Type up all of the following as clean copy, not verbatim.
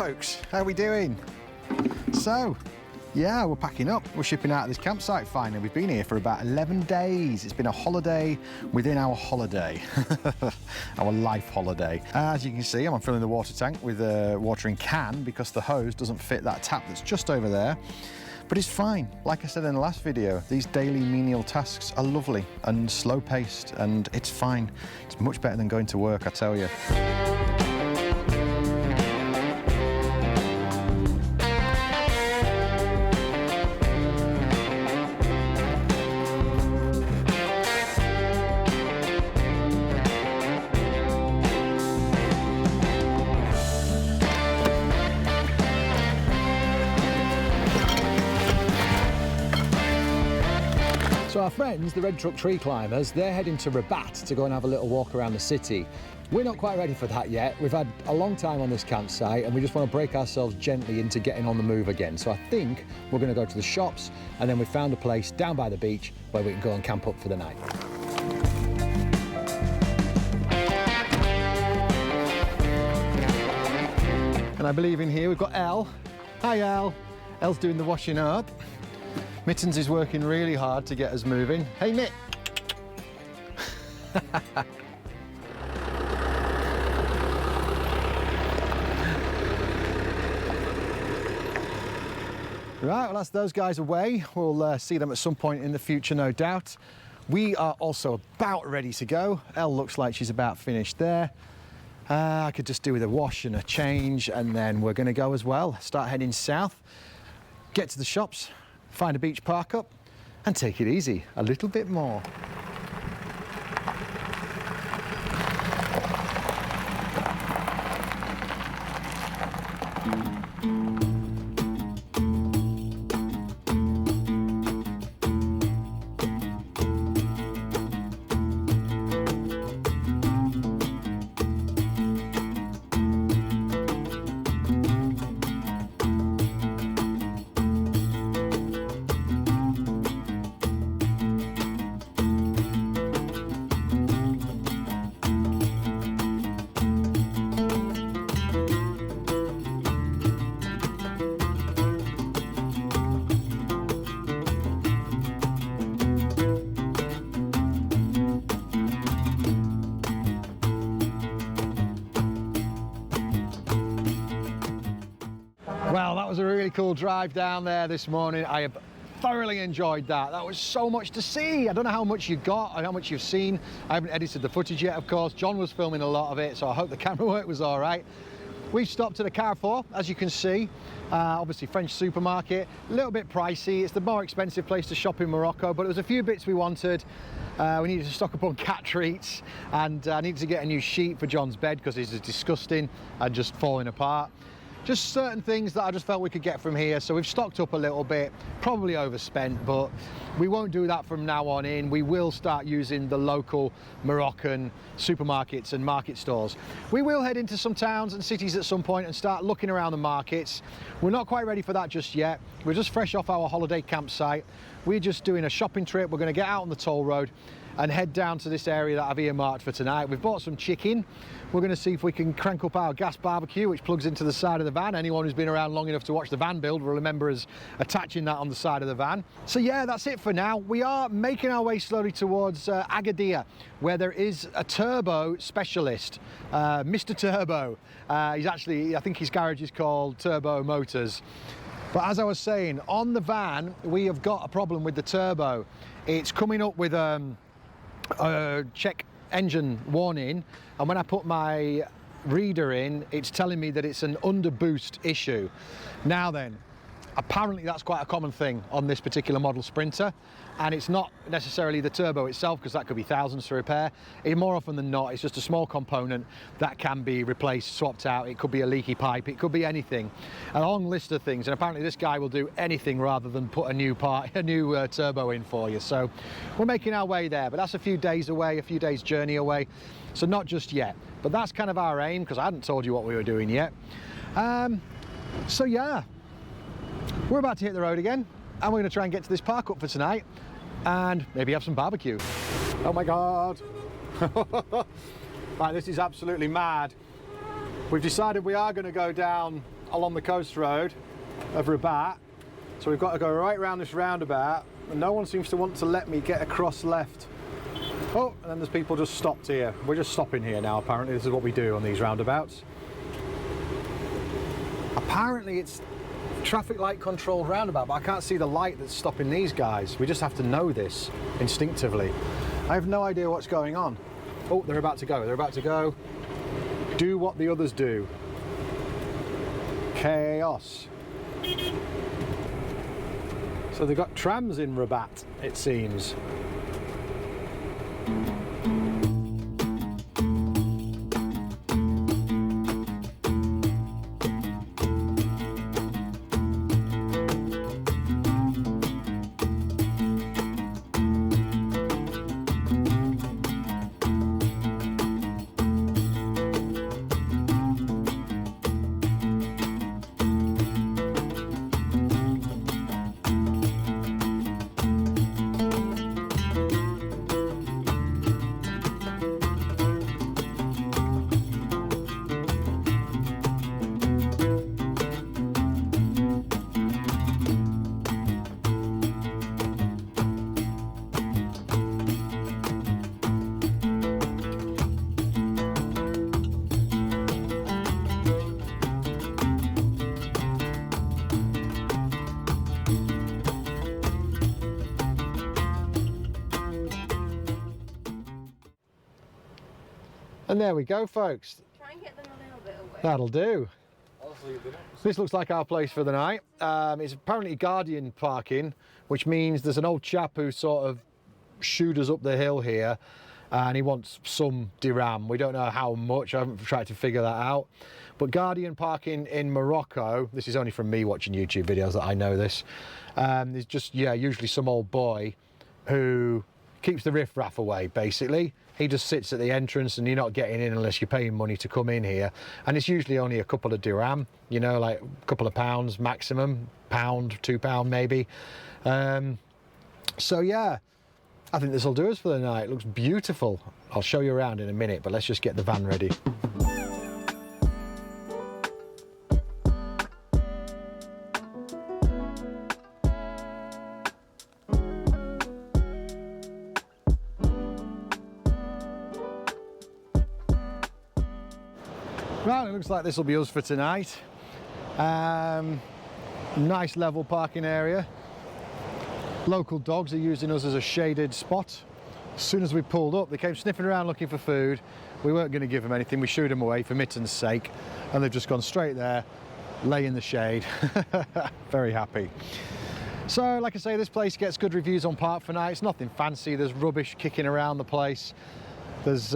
folks, how are we doing? So, yeah, we're packing up. We're shipping out of this campsite finally. We've been here for about 11 days. It's been a holiday within our holiday, our life holiday. As you can see, I'm filling the water tank with a watering can because the hose doesn't fit that tap that's just over there. But it's fine. Like I said in the last video, these daily menial tasks are lovely and slow-paced, and it's fine. It's much better than going to work, I tell you. So our friends, the Red Truck Tree Climbers, they're heading to Rabat to go and have a little walk around the city. We're not quite ready for that yet. We've had a long time on this campsite and we just want to break ourselves gently into getting on the move again. So I think we're going to go to the shops, and then we found a place down by the beach where we can go and camp up for the night. And I believe in here we've got Elle. Hi Elle. Elle's doing the washing up. Mittens is working really hard to get us moving. Hey, Mitt! Right, well, that's those guys away. We'll see them at some point in the future, no doubt. We are also about ready to go. Elle looks like she's about finished there. I could just do with a wash and a change, and then we're going to go as well. Start heading south, get to the shops, find a beach park up, and take it easy a little bit more. Well, that was a really cool drive down there this morning. I have thoroughly enjoyed that. That was so much to see. I don't know how much you got and how much you've seen. I haven't edited the footage yet, of course. John was filming a lot of it, so I hope the camera work was all right. We've stopped at a Carrefour, as you can see. Obviously French supermarket, a little bit pricey. It's the more expensive place to shop in Morocco, but there was a few bits we wanted. We needed to stock up on cat treats, and I needed to get a new sheet for John's bed because it's disgusting and just falling apart. Just certain things that I just felt we could get from here. So we've stocked up a little bit, probably overspent, but we won't do that from now on in. We will start using the local Moroccan supermarkets and market stores. We will head into some towns and cities at some point and start looking around the markets. We're not quite ready for that just yet. We're just fresh off our holiday campsite. We're just doing a shopping trip. We're going to get out on the toll road and head down to this area that I've earmarked for tonight. We've bought some chicken. We're going to see if we can crank up our gas barbecue, which plugs into the side of the van. Anyone who's been around long enough to watch the van build will remember us attaching that on the side of the van. So yeah, that's it for now. We are making our way slowly towards Agadir, where there is a turbo specialist, Mr. Turbo. He's actually, I think his garage is called Turbo Motors. But as I was saying, on the van, we have got a problem with the turbo. It's coming up with check engine warning, and when I put my reader in, it's telling me that it's an under boost issue. Now then, apparently that's quite a common thing on this particular model Sprinter, and it's not necessarily the turbo itself, because that could be thousands to repair. More often than not, it's just a small component that can be replaced, swapped out. It could be a leaky pipe, it could be anything, a long list of things, and apparently this guy will do anything rather than put a new turbo in for you. So we're making our way there, but that's a few days away, a few days journey away, so not just yet, but that's kind of our aim, because I hadn't told you what we were doing yet. So yeah, we're about to hit the road again, and we're going to try and get to this park up for tonight and maybe have some barbecue. Oh my God. Right, this is absolutely mad. We've decided we are going to go down along the coast road of Rabat. So we've got to go right around this roundabout, and no one seems to want to let me get across left. Oh, and then there's people just stopped here. We're just stopping here now, apparently. This is what we do on these roundabouts. Apparently it's traffic light controlled roundabout, but I can't see the light that's stopping these guys. We just have to know this instinctively. I have no idea what's going on. Oh, they're about to go. They're about to go. Do what the others do. Chaos. So they've got trams in Rabat, it seems. And there we go, folks. Try and get them a little bit away. That'll do. This looks like our place for the night. It's apparently Guardian parking, which means there's an old chap who sort of shooed us up the hill here, and he wants some dirham. We don't know how much. I haven't tried to figure that out. But Guardian parking in Morocco, this is only from me watching YouTube videos that I know this, is just, yeah, usually some old boy who keeps the riffraff away, basically. He just sits at the entrance and you're not getting in unless you're paying money to come in here. And it's usually only a couple of dirham, you know, like a couple of pounds maximum, £1, £2 maybe. So yeah, I think this will do us for the night. It looks beautiful. I'll show you around in a minute, but let's just get the van ready. Right, it looks like this will be us for tonight. Nice level parking area. Local dogs are using us as a shaded spot. As soon as we pulled up, they came sniffing around looking for food. We weren't going to give them anything. We shooed them away for mittens' sake, and they've just gone straight there, lay in the shade. Very happy. So, like I say, this place gets good reviews on Park for Night. It's nothing fancy. There's rubbish kicking around the place. There's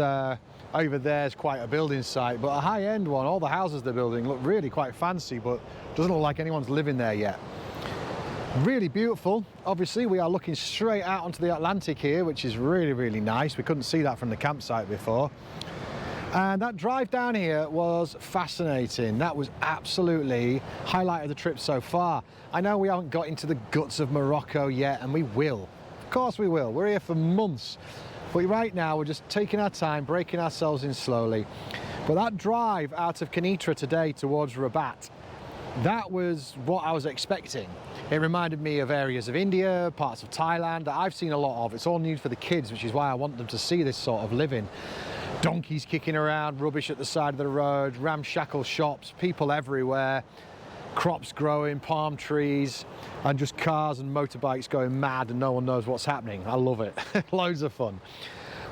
over there's quite a building site, but a high-end one. All the houses they're building look really quite fancy, but doesn't look like anyone's living there yet. Really beautiful. Obviously, we are looking straight out onto the Atlantic here, which is really, really nice. We couldn't see that from the campsite before. And that drive down here was fascinating. That was absolutely highlight of the trip so far. I know we haven't got into the guts of Morocco yet, and we will. Of course we will. We're here for months. But right now, we're just taking our time, breaking ourselves in slowly. But that drive out of Kenitra today towards Rabat, that was what I was expecting. It reminded me of areas of India, parts of Thailand that I've seen a lot of. It's all new for the kids, which is why I want them to see this sort of living. Donkeys kicking around, rubbish at the side of the road, ramshackle shops, people everywhere, crops growing, palm trees, and just cars and motorbikes going mad and no one knows what's happening. I love it. Loads of fun.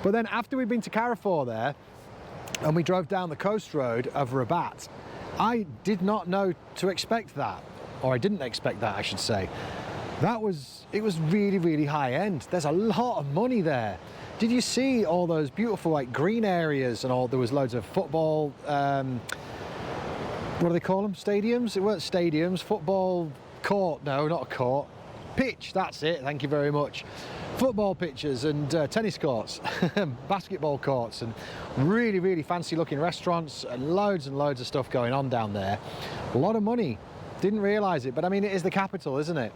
But then after we'd been to Carrefour there, and we drove down the coast road of Rabat, I did not know to expect that, or I didn't expect that, I should say. It was really, really high end. There's a lot of money there. Did you see all those beautiful like green areas and all? There was loads of football, what do they call them? Stadiums? It weren't stadiums, football court, no, not a court. Pitch, that's it, thank you very much. Football pitches and tennis courts, basketball courts, and really, really fancy looking restaurants and loads of stuff going on down there. A lot of money, didn't realise it, but I mean, it is the capital, isn't it?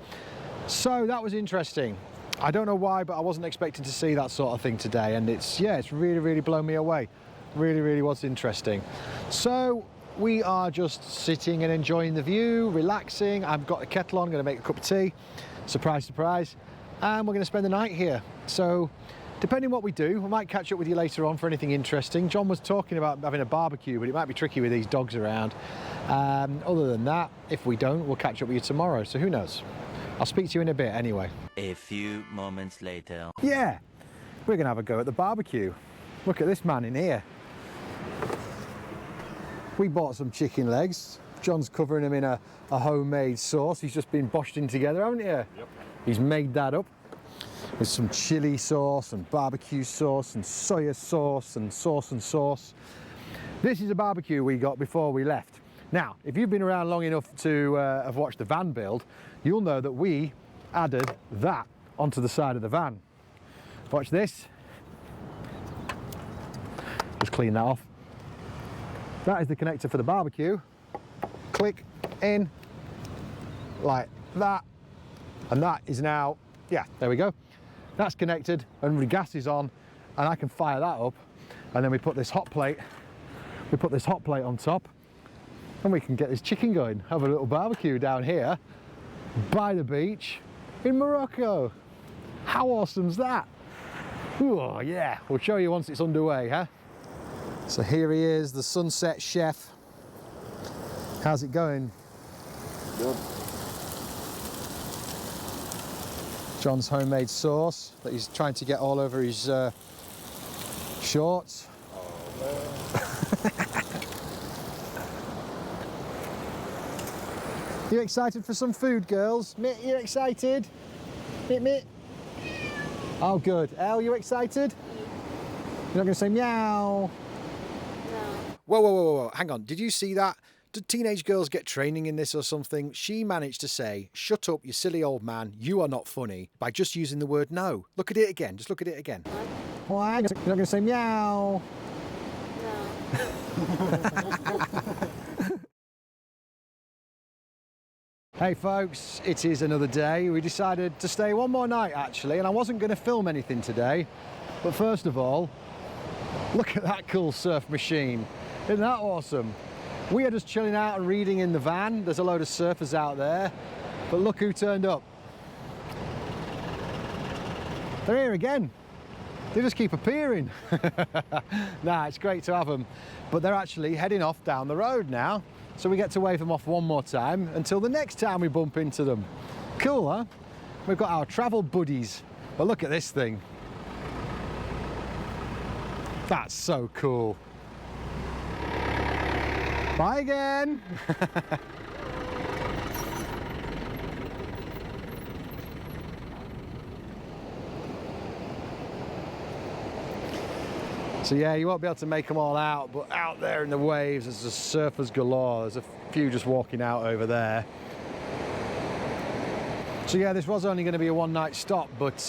So that was interesting. I don't know why, but I wasn't expecting to see that sort of thing today, and it's really, really blown me away. Really, really was interesting. So we are just sitting and enjoying the view, relaxing. I've got a kettle on, going to make a cup of tea. Surprise, surprise. And we're going to spend the night here. So, depending what we do, we might catch up with you later on for anything interesting. John was talking about having a barbecue, but it might be tricky with these dogs around. Other than that, if we don't, we'll catch up with you tomorrow. So who knows? I'll speak to you in a bit anyway. A few moments later. Yeah, we're going to have a go at the barbecue. Look at this man in here. We bought some chicken legs. John's covering them in a homemade sauce. He's just been boshed in together, haven't you? Yep. He's made that up with some chili sauce and barbecue sauce and soya sauce and sauce. This is a barbecue we got before we left. Now, if you've been around long enough to have watched the van build, you'll know that we added that onto the side of the van. Watch this. Just clean that off. That is the connector for the barbecue. Click in like that. And that is now, yeah, there we go. That's connected and the gas is on and I can fire that up. And then we put this hot plate on top and we can get this chicken going. Have a little barbecue down here by the beach in Morocco. How awesome's that? Oh yeah, we'll show you once it's underway, huh? So here he is, the sunset chef. How's it going? Good. John's homemade sauce that he's trying to get all over his shorts. Oh, you excited for some food, girls? Mitt, you excited? Mitt? Oh, good. Elle, you excited? You're not going to say meow? No. Whoa. Hang on. Did you see that? Did teenage girls get training in this or something? She managed to say, "Shut up, you silly old man, you are not funny," by just using the word no. Look at it again. Just look at it again. What? You're not going to say meow? No. Hey folks, it is another day. We decided to stay one more night actually, and I wasn't going to film anything today. But first of all, look at that cool surf machine. Isn't that awesome? We are just chilling out and reading in the van. There's a load of surfers out there. But look who turned up. They're here again. They just keep appearing. Nah, it's great to have them. But they're actually heading off down the road now. So we get to wave them off one more time until the next time we bump into them. Cool, huh? We've got our travel buddies. But look at this thing. That's so cool. Bye again. So yeah, you won't be able to make them all out, but out there in the waves, there's just surfers galore. There's a few just walking out over there. So yeah, this was only going to be a one-night stop, but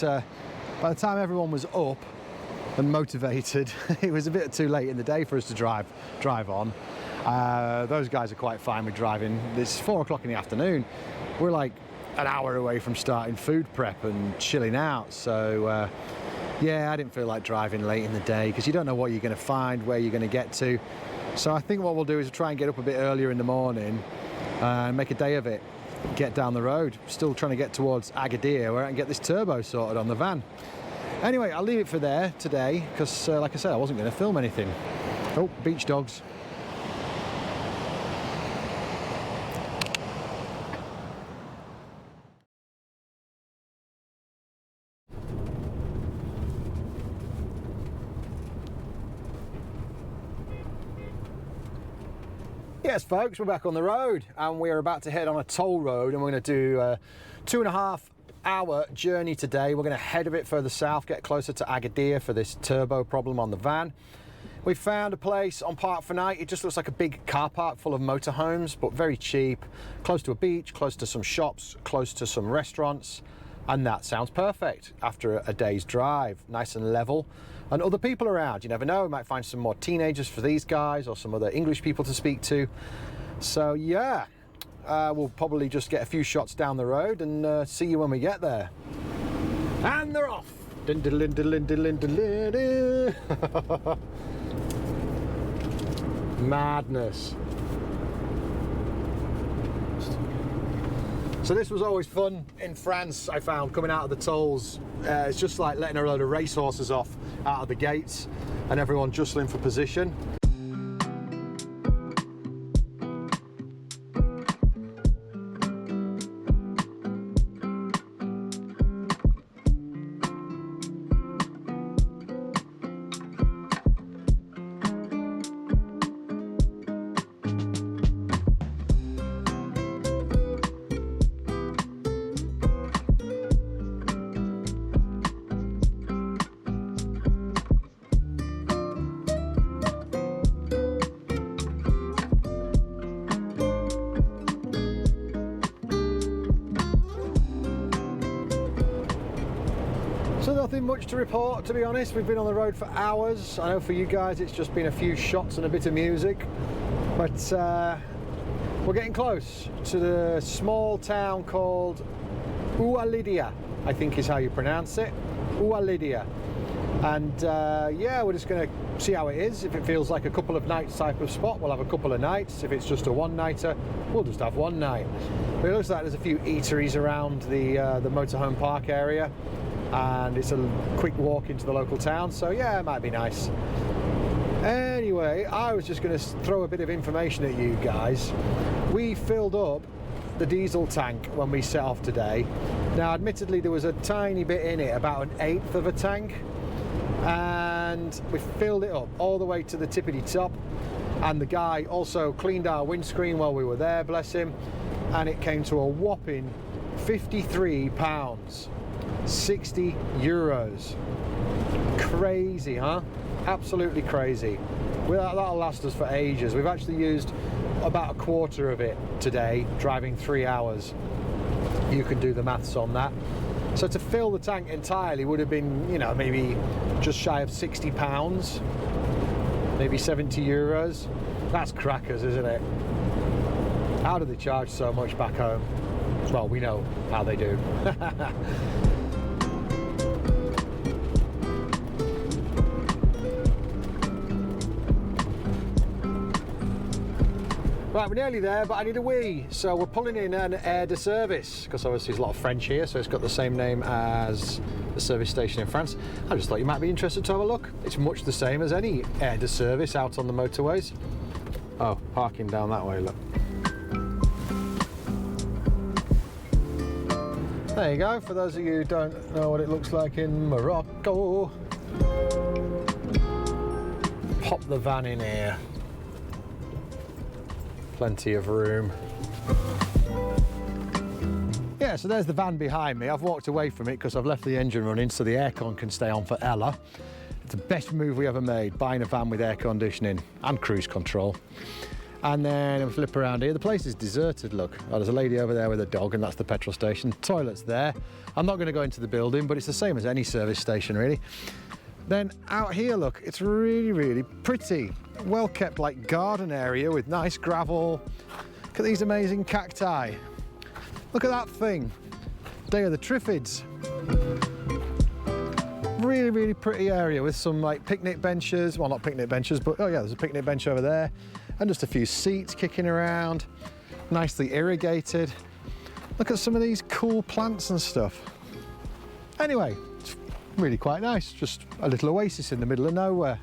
by the time everyone was up and motivated, it was a bit too late in the day for us to drive on. Those guys are quite fine with driving. It's 4 o'clock in the afternoon. We're like an hour away from starting food prep and chilling out. So yeah, I didn't feel like driving late in the day because you don't know what you're going to find, where you're going to get to. So I think what we'll do is try and get up a bit earlier in the morning and make a day of it. Get down the road. Still trying to get towards Agadir where I can get this turbo sorted on the van. Anyway, I'll leave it for there today because like I said, I wasn't going to film anything. Oh, beach dogs. Yes folks, we're back on the road and we're about to head on a toll road and we're going to do a 2.5 hour journey today. We're going to head a bit further south, get closer to Agadir for this turbo problem on the van. We found a place on Park for Night. It just looks like a big car park full of motorhomes, but very cheap, close to a beach, close to some shops, close to some restaurants, and that sounds perfect after a day's drive. Nice and level. And other people around, you never know, we might find some more teenagers for these guys or some other English people to speak to. So yeah, we'll probably just get a few shots down the road and see you when we get there. And they're off. Madness. So this was always fun in France, I found, coming out of the tolls. It's just like letting a load of racehorses off out of the gates and everyone jostling for position. So nothing much to report, to be honest. We've been on the road for hours. I know for you guys it's just been a few shots and a bit of music, but we're getting close to the small town called Oualidia, I think is how you pronounce it. Oualidia. And yeah, we're just going to see how it is. If it feels like a couple of nights type of spot, we'll have a couple of nights. If it's just a one-nighter, we'll just have one night. But it looks like there's a few eateries around the motorhome park area, and it's a quick walk into the local town, so yeah, it might be nice. Anyway, I was just going to throw a bit of information at you guys. We filled up the diesel tank when we set off today. Now admittedly there was a tiny bit in it, about 1/8 of a tank, and we filled it up all the way to the tippity top, and the guy also cleaned our windscreen while we were there, bless him, and it came to a whopping £53. 60 euros. Crazy, huh? Absolutely crazy. Well, that'll last us for ages. We've actually used about a quarter of it today, driving 3 hours. You can do the maths on that. So to fill the tank entirely would have been, you know, maybe just shy of £60, maybe 70 euros. That's crackers, isn't it? How do they charge so much back home? Well, we know how they do. Right, we're nearly there, but I need a wee. So we're pulling in an air de service, because obviously there's a lot of French here, so it's got the same name as the service station in France. I just thought you might be interested to have a look. It's much the same as any air de service out on the motorways. Oh, parking down that way, look. There you go, for those of you who don't know what it looks like in Morocco. Pop the van in here. Plenty of room. Yeah, so there's the van behind me. I've walked away from it because I've left the engine running so the aircon can stay on for Ella. It's the best move we ever made, buying a van with air conditioning and cruise control. And then I'll flip around here. The place is deserted, look. Oh, there's a lady over there with a dog, and that's the petrol station. Toilet's there. I'm not going to go into the building, but it's the same as any service station, really. Then out here, look, it's really, really pretty. Well kept, like, garden area with nice gravel. Look at these amazing cacti. Look at that thing. Day of the Triffids. Really, really pretty area with some, like, picnic benches. Well, not picnic benches, but, oh yeah, there's a picnic bench over there. And just a few seats kicking around. Nicely irrigated. Look at some of these cool plants and stuff. Anyway, it's really quite nice. Just a little oasis in the middle of nowhere.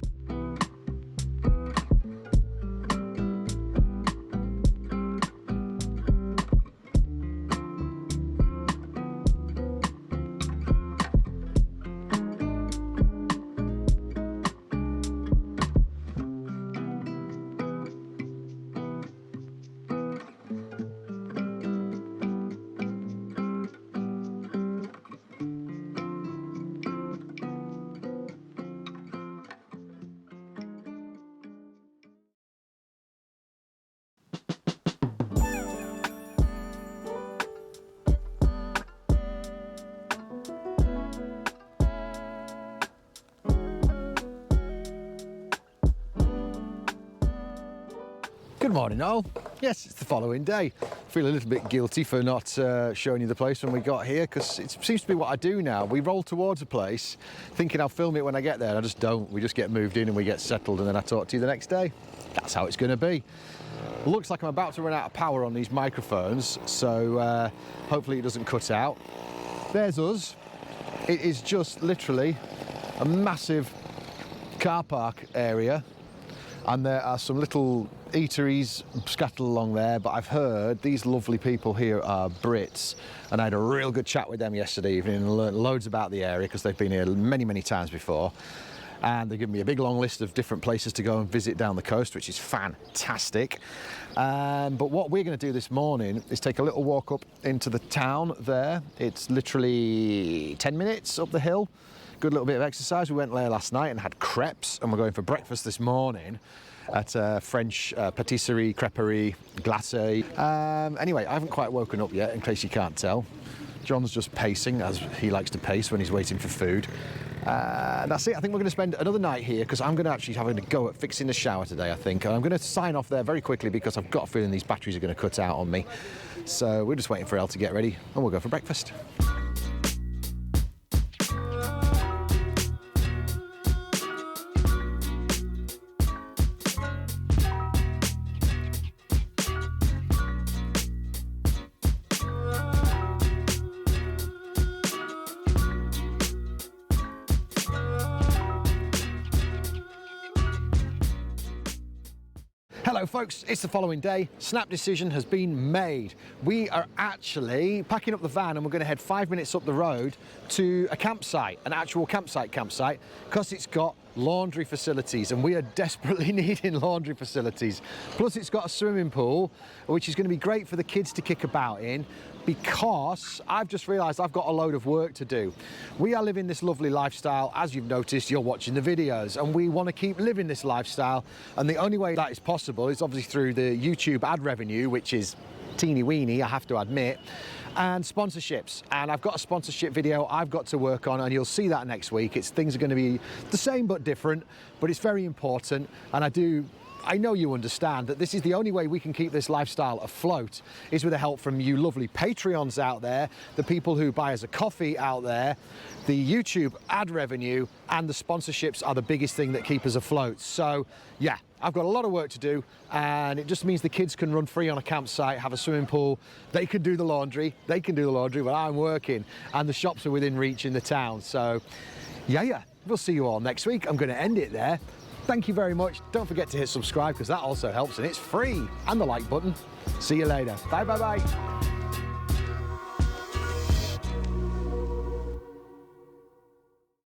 Good morning all. Yes, it's the following day. I feel a little bit guilty for not showing you the place when we got here, because it seems to be what I do now. We roll towards a place thinking I'll film it when I get there, and I just don't. We just get moved in and we get settled, and then I talk to you the next day. That's how it's going to be. Looks like I'm about to run out of power on these microphones, so hopefully it doesn't cut out. There's us. It is just literally a massive car park area, and there are some little eateries scattered along there, but I've heard these lovely people here are Brits, and I had a real good chat with them yesterday evening and learned loads about the area because they've been here many, many times before. And they give me a big long list of different places to go and visit down the coast, which is fantastic. But what we're going to do this morning is take a little walk up into the town there. It's literally 10 minutes up the hill. Good little bit of exercise. We went there last night and had crepes, and we're going for breakfast this morning at a French patisserie, creperie, glacé. Anyway, I haven't quite woken up yet, in case you can't tell. John's just pacing, as he likes to pace when he's waiting for food. That's it. I think we're going to spend another night here because I'm going to actually have a go at fixing the shower today, I think. And I'm going to sign off there very quickly because I've got a feeling these batteries are going to cut out on me. So we're just waiting for Elle to get ready and we'll go for breakfast. Hello folks, it's the following day. Snap decision has been made. We are actually packing up the van and we're going to head 5 minutes up the road to a campsite, an actual campsite, because it's got laundry facilities and we are desperately needing laundry facilities. Plus it's got a swimming pool, which is going to be great for the kids to kick about in, because I've just realised I've got a load of work to do. We are living this lovely lifestyle, as you've noticed, you're watching the videos, and we want to keep living this lifestyle, and the only way that is possible is obviously through the YouTube ad revenue, which is teeny weeny, I have to admit, and sponsorships. And I've got a sponsorship video I've got to work on, and you'll see that next week. Things are going to be the same but different, but it's very important, and I know you understand that this is the only way we can keep this lifestyle afloat, is with the help from you lovely Patreons out there, the people who buy us a coffee out there. The YouTube ad revenue and the sponsorships are the biggest thing that keep us afloat. So yeah, I've got a lot of work to do, and it just means the kids can run free on a campsite, have a swimming pool, they can do the laundry while I'm working, and the shops are within reach in the town. So yeah, we'll see you all next week. I'm going to end it there. Thank you very much. Don't forget to hit subscribe because that also helps and it's free. And the like button. See you later. Bye.